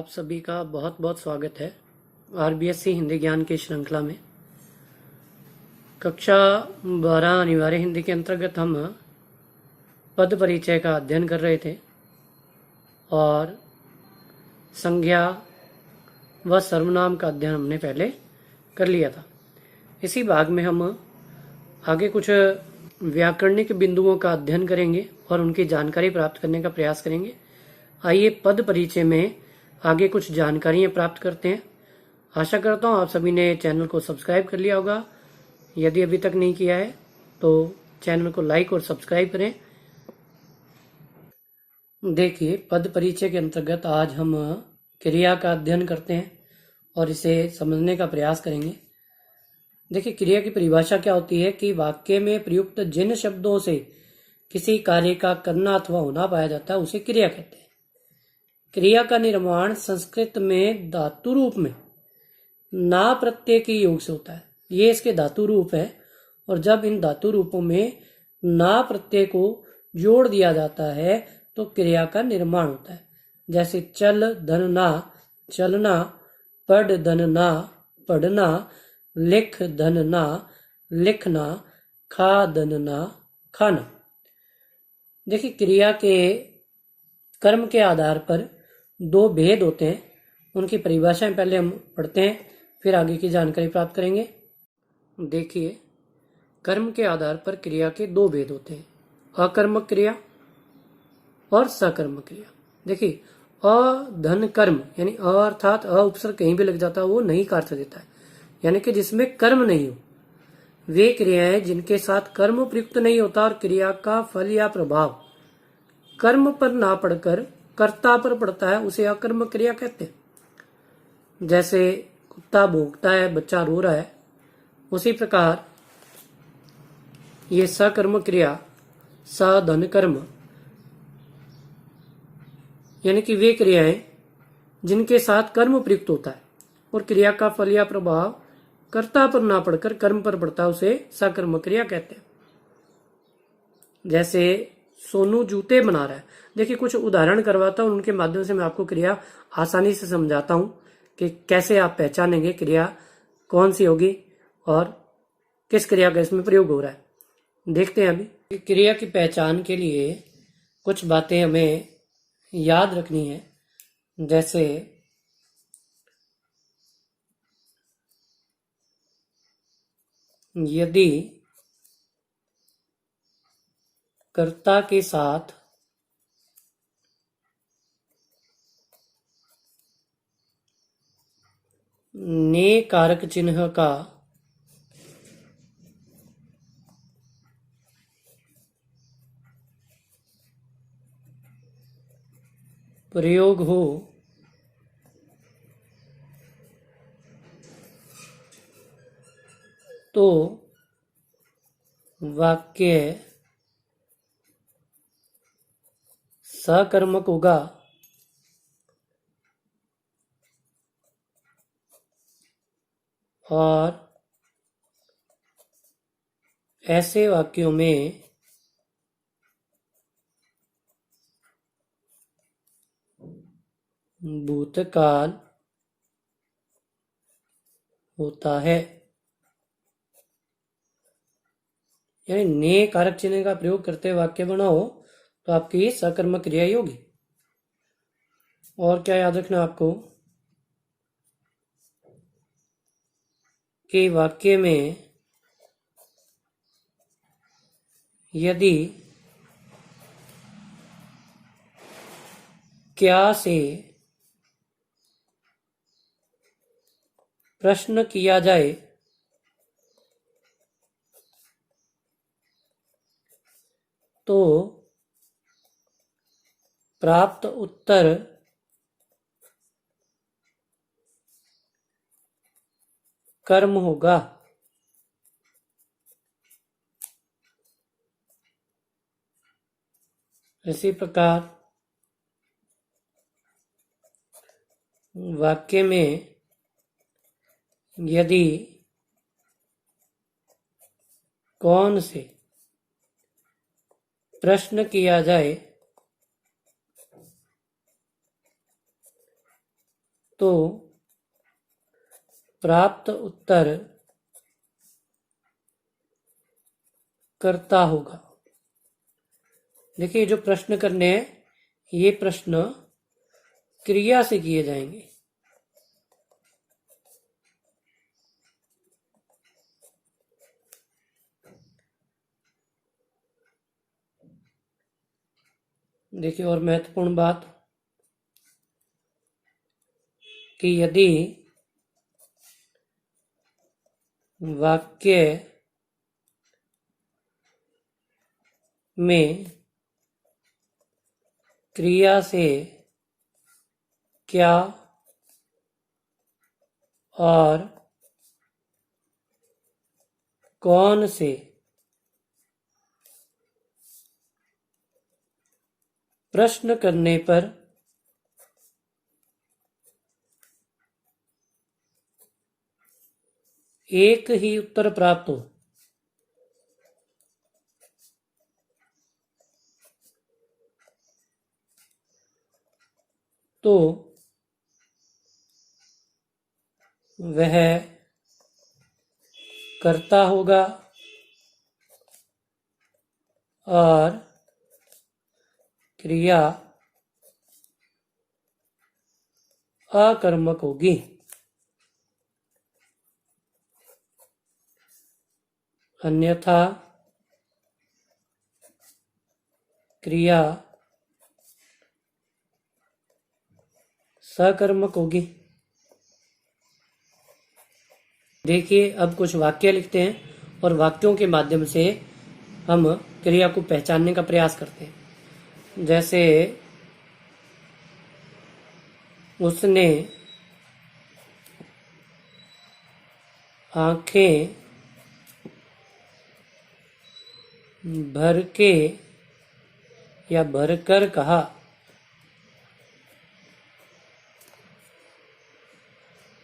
आप सभी का बहुत बहुत स्वागत है आरबीएससी हिंदी ज्ञान की श्रृंखला में। कक्षा 12 अनिवार्य हिंदी के अंतर्गत हम पद परिचय का अध्ययन कर रहे थे और संज्ञा व सर्वनाम का अध्ययन हमने पहले कर लिया था। इसी भाग में हम आगे कुछ व्याकरणिक बिंदुओं का अध्ययन करेंगे और उनकी जानकारी प्राप्त करने का प्रयास करेंगे। आइए पद परिचय में आगे कुछ जानकारियां प्राप्त करते हैं। आशा करता हूं आप सभी ने चैनल को सब्सक्राइब कर लिया होगा। यदि अभी तक नहीं किया है तो चैनल को लाइक और सब्सक्राइब करें। देखिए, पद परिचय के अंतर्गत आज हम क्रिया का अध्ययन करते हैं और इसे समझने का प्रयास करेंगे। देखिए, क्रिया की परिभाषा क्या होती है कि वाक्य में प्रयुक्त जिन शब्दों से किसी कार्य का करना अथवा होना पाया जाता है उसे क्रिया कहते हैं। क्रिया का निर्माण संस्कृत में धातु रूप में ना प्रत्यय के योग से होता है। ये इसके धातु रूप है और जब इन धातु रूपों में ना प्रत्यय को जोड़ दिया जाता है तो क्रिया का निर्माण होता है। जैसे चल धन ना चलना, पढ़ धन ना पढ़ना, लिख धन ना लिखना, खा धन ना खाना। देखिए, क्रिया के कर्म के आधार पर दो भेद होते हैं। उनकी परिभाषाएं पहले हम पढ़ते हैं, फिर आगे की जानकारी प्राप्त करेंगे। देखिए, कर्म के आधार पर क्रिया के दो भेद होते हैं, अकर्मक क्रिया और सकर्मक क्रिया। देखिए, अधन कर्म यानी अ अर्थात अ उपसर्ग कहीं भी लग जाता है वो नहीं का अर्थ देता है, यानी कि जिसमें कर्म नहीं हो। वे क्रियाएं जिनके साथ कर्म प्रयुक्त नहीं होता और क्रिया का फल या प्रभाव कर्म पर ना पड़कर कर्ता पर पड़ता है उसे अकर्मक क्रिया कहते हैं। जैसे कुत्ता भौंकता है, बच्चा रो रहा है, उसी प्रकार ये सकर्मक क्रिया साधन कर्म यानी कि वे क्रियाएं जिनके साथ कर्म प्रयुक्त होता है और क्रिया का फल या प्रभाव कर्ता पर ना पड़कर कर्म पर पड़ता है उसे सकर्मक क्रिया कहते हैं। जैसे सोनू जूते बना रहा है। देखिए, कुछ उदाहरण करवाता हूं, उनके माध्यम से मैं आपको क्रिया आसानी से समझाता हूं कि कैसे आप पहचानेंगे क्रिया कौन सी होगी और किस क्रिया का इसमें प्रयोग हो रहा है। देखते हैं अभी। क्रिया की पहचान के लिए कुछ बातें हमें याद रखनी है। जैसे यदि कर्ता के साथ ने कारक चिन्ह का प्रयोग हो तो वाक्य सकर्मक होगा और ऐसे वाक्यों में भूतकाल होता है। यानी ने कारक चिन्ह का प्रयोग करते वाक्य बनाओ तो आपकी सकर्मक क्रिया ही होगी। और क्या याद रखना आपको कि वाक्य में यदि क्या से प्रश्न किया जाए तो प्राप्त उत्तर कर्म होगा। इसी प्रकार वाक्य में यदि कौन से प्रश्न किया जाए तो प्राप्त उत्तर कर्ता होगा। देखिए, जो प्रश्न करने हैं ये प्रश्न क्रिया से किए जाएंगे। देखिए, और महत्वपूर्ण बात कि यदि वाक्य में क्रिया से क्या और कौन से प्रश्न करने पर एक ही उत्तर प्राप्त हो, तो वह कर्ता होगा और क्रिया अकर्मक होगी। अन्यथा क्रिया सकर्मक होगी। देखिए, अब कुछ वाक्य लिखते हैं और वाक्यों के माध्यम से हम क्रिया को पहचानने का प्रयास करते हैं। जैसे, उसने आंखें भर के या भरकर कहा।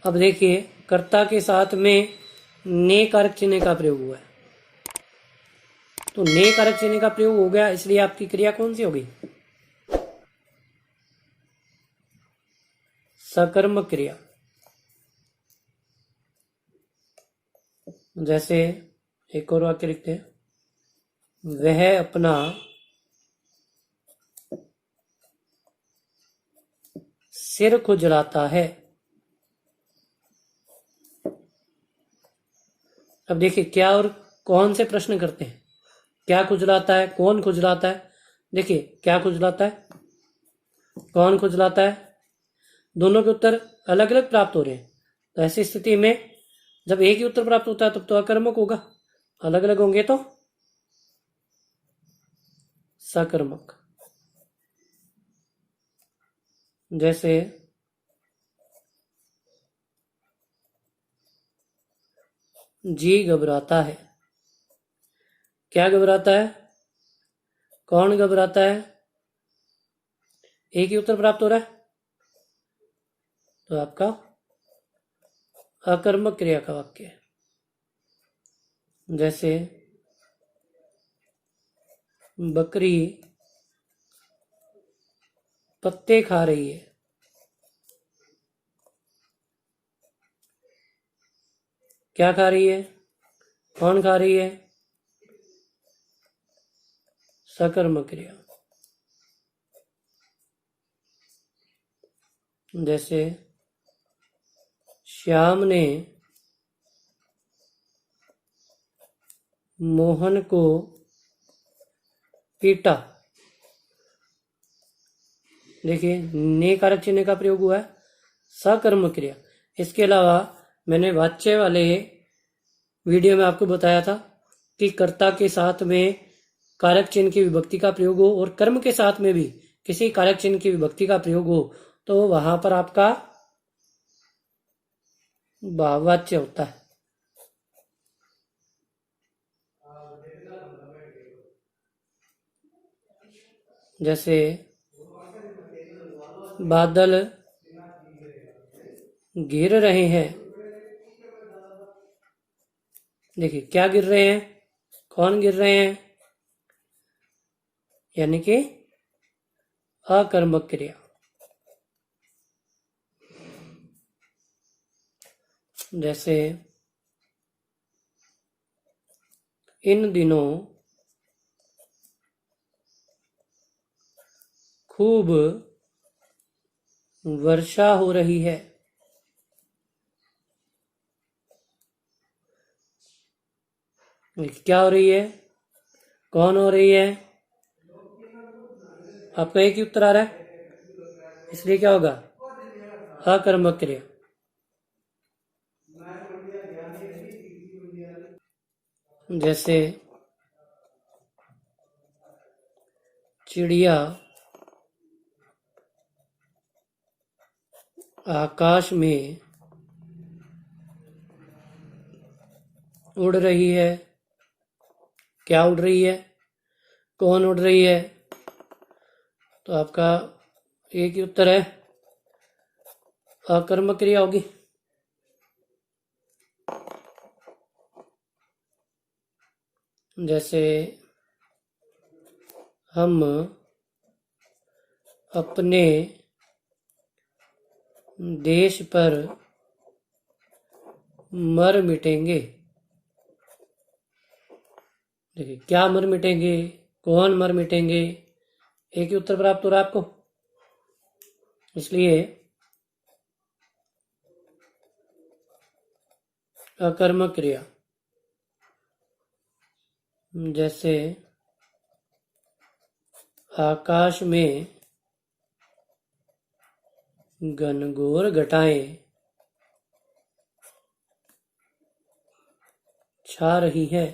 अब देखिए, कर्ता के साथ में ने कारक चिन्ह का प्रयोग हुआ है, तो ने कारक चिन्ह का प्रयोग हो गया, इसलिए आपकी क्रिया कौन सी होगी? सकर्मक क्रिया। जैसे एक और वाक्य लिखते हैं, वह अपना सिर खुजलाता है। अब देखिए, क्या और कौन से प्रश्न करते हैं? क्या खुजलाता है, कौन खुजलाता है? देखिए, क्या खुजलाता है, कौन खुजलाता है, दोनों के उत्तर अलग अलग प्राप्त हो रहे हैं। तो ऐसी स्थिति में जब एक ही उत्तर प्राप्त होता है तब तो अकर्मक होगा, अलग अलग होंगे तो सकर्मक। जैसे जी घबराता है। क्या घबराता है, कौन घबराता है, एक ही उत्तर प्राप्त हो रहा है, तो आपका अकर्मक क्रिया का वाक्य है। जैसे बकरी पत्ते खा रही है। क्या खा रही है, कौन खा रही है, सकर्मक क्रिया। जैसे श्याम ने मोहन को पीटा। देखिए, ने कारक चिन्ह का प्रयोग हुआ है, सकर्मक क्रिया। इसके अलावा मैंने वाच्य वाले वीडियो में आपको बताया था कि कर्ता के साथ में कारक चिन्ह की विभक्ति का प्रयोग हो और कर्म के साथ में भी किसी कारक चिन्ह की विभक्ति का प्रयोग हो तो वहां पर आपका भाववाच्य होता है। जैसे बादल गिर रहे हैं। देखिए, क्या गिर रहे हैं, कौन गिर रहे हैं, यानी कि अकर्मक क्रिया। जैसे इन दिनों खूब वर्षा हो रही है। क्या हो रही है, कौन हो रही है? आपका एक ही उत्तर आ रहा है, इसलिए क्या होगा? अकर्मक क्रिया। जैसे चिड़िया आकाश में उड़ रही है। क्या उड़ रही है, कौन उड़ रही है? तो आपका एक ही उत्तर है, अकर्मक क्रिया होगी। जैसे हम अपने देश पर मर मिटेंगे। देखिए, क्या मर मिटेंगे, कौन मर मिटेंगे, एक ही उत्तर प्राप्त हो रहा है आपको, इसलिए अकर्मक क्रिया। जैसे आकाश में घनघोर घटाएं छा रही है।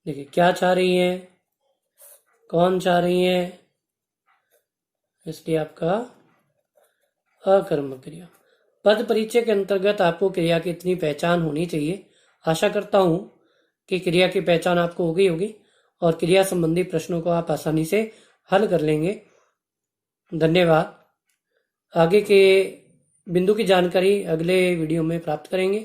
देखिए, क्या छा रही है, कौन छा रही है, इसलिए आपका अकर्मक क्रिया। पद परिचय के अंतर्गत आपको क्रिया की इतनी पहचान होनी चाहिए। आशा करता हूं कि क्रिया की पहचान आपको हो गई होगी और क्रिया संबंधी प्रश्नों को आप आसानी से हल कर लेंगे। धन्यवाद। आगे के बिंदु की जानकारी अगले वीडियो में प्राप्त करेंगे।